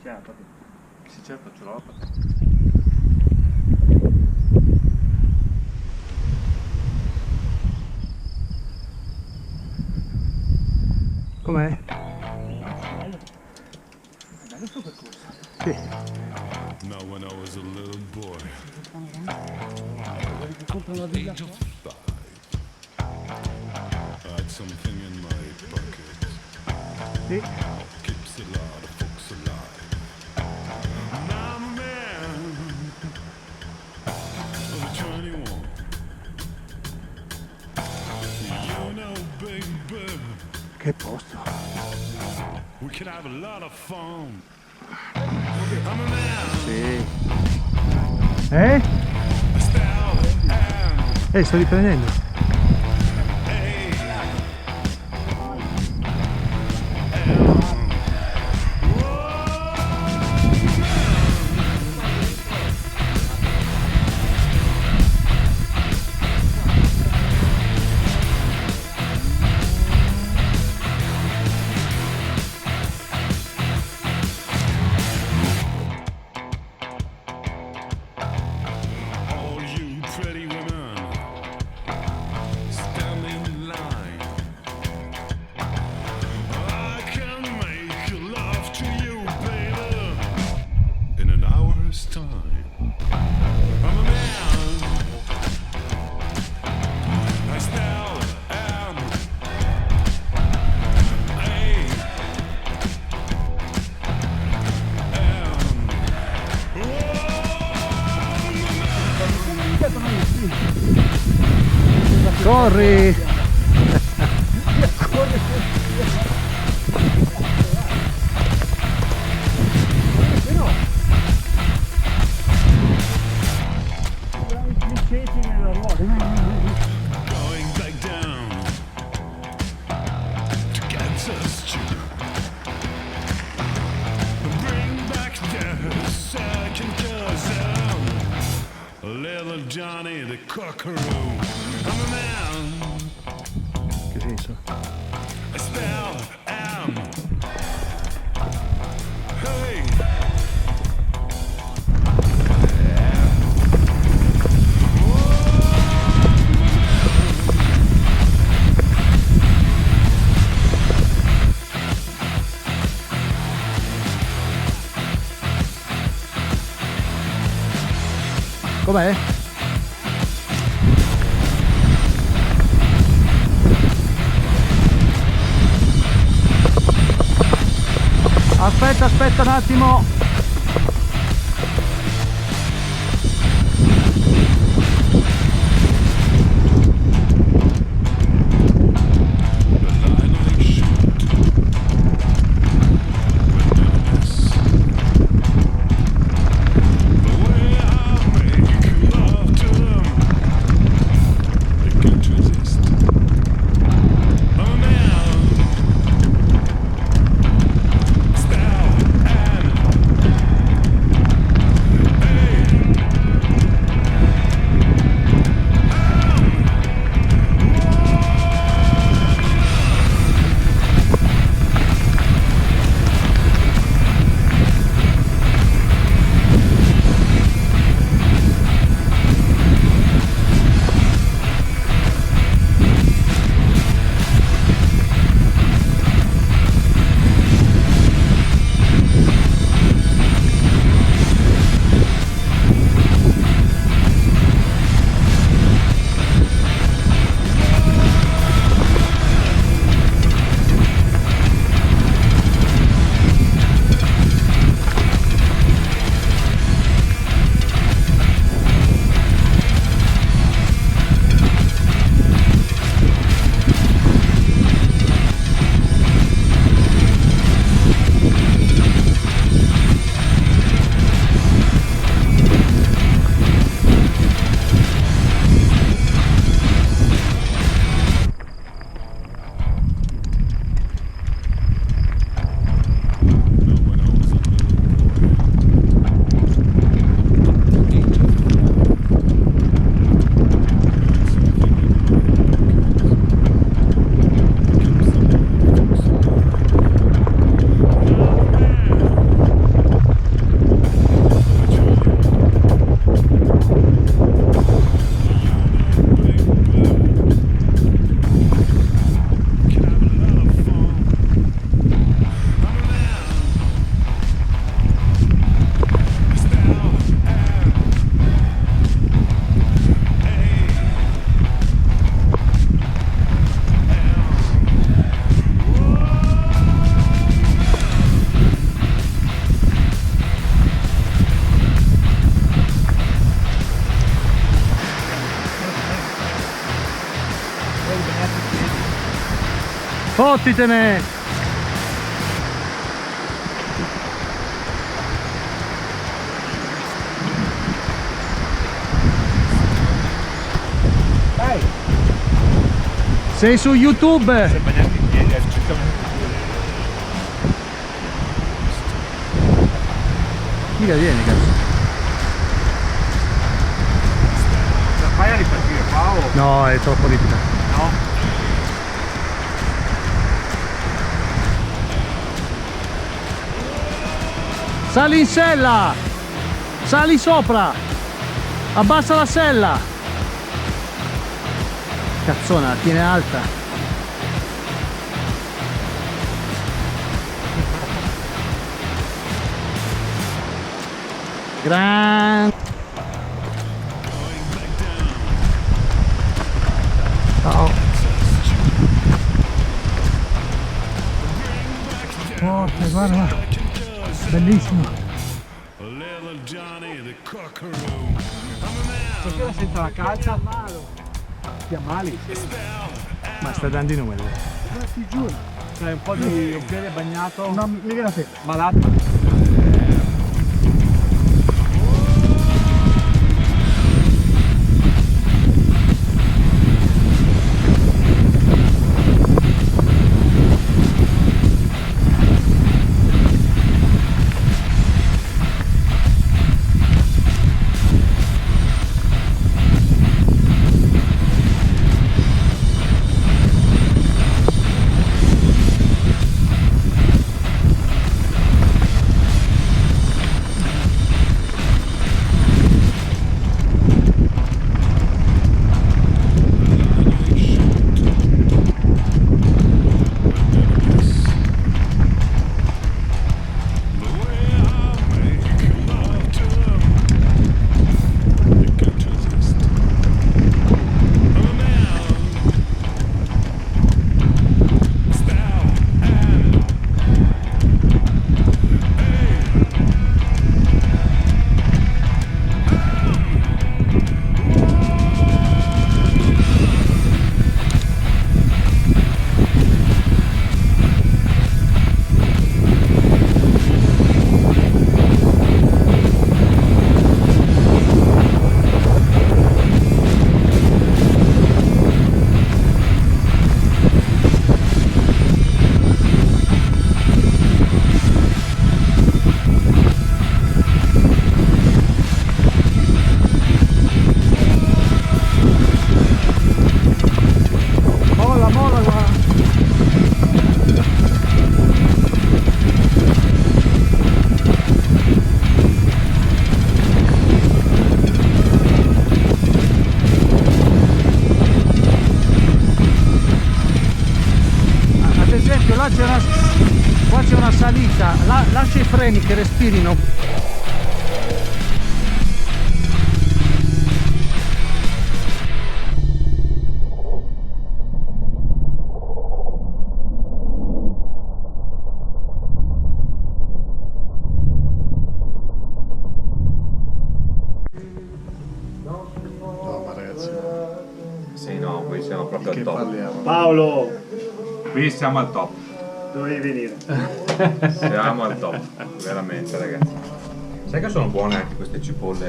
certo. Sì, certo, ce l'ho. Com'è? Bello sto percorso. Sì. Now when I was a little boy, Comprano la villa age qua. of 5, I had something in my pocket. Sì. Keeps a lot of folks alive. Now I'm a man of 21. You know, baby, Che posto. we can have a lot of fun. I'm a man, Sì. a style, and Sto riprendendo. hey, all you pretty women, stand in line. I can make love to you, baby, in an hour's time. I'm a man, I still am. I Corri! Ceci nella ruota. going back down to Kansas to bring back the second cousin, little Johnny the Cockaroo. I'm a man, Che senso? I still am. Hey. Com'è? Aspetta un attimo. fottitene! Sei su YouTube! Sbagliati in piedi, Mica vieni, cazzo. fai a ripartire qua o No, è troppo ripida. no? Sali in sella! Sali sopra! Abbassa la sella! Cazzona, la tiene alta. Gran... Ciao. Forte, guarda. Bellissimo. Little Johnny the cockaroo. Perché la sento la calcia? Ti ammali. Ma sta dando i numeri. Ti giuro. C'è un po' di un piede bagnato. No, mica la testa. Malato. Qua c'è una salita, lascia i freni che respirino. No, ma ragazzi, Sì, no, qui siamo proprio che al top. parliamo? Paolo, Qui siamo al top. dovevi venire. Siamo al top, veramente ragazzi. Sai che sono buone anche queste cipolle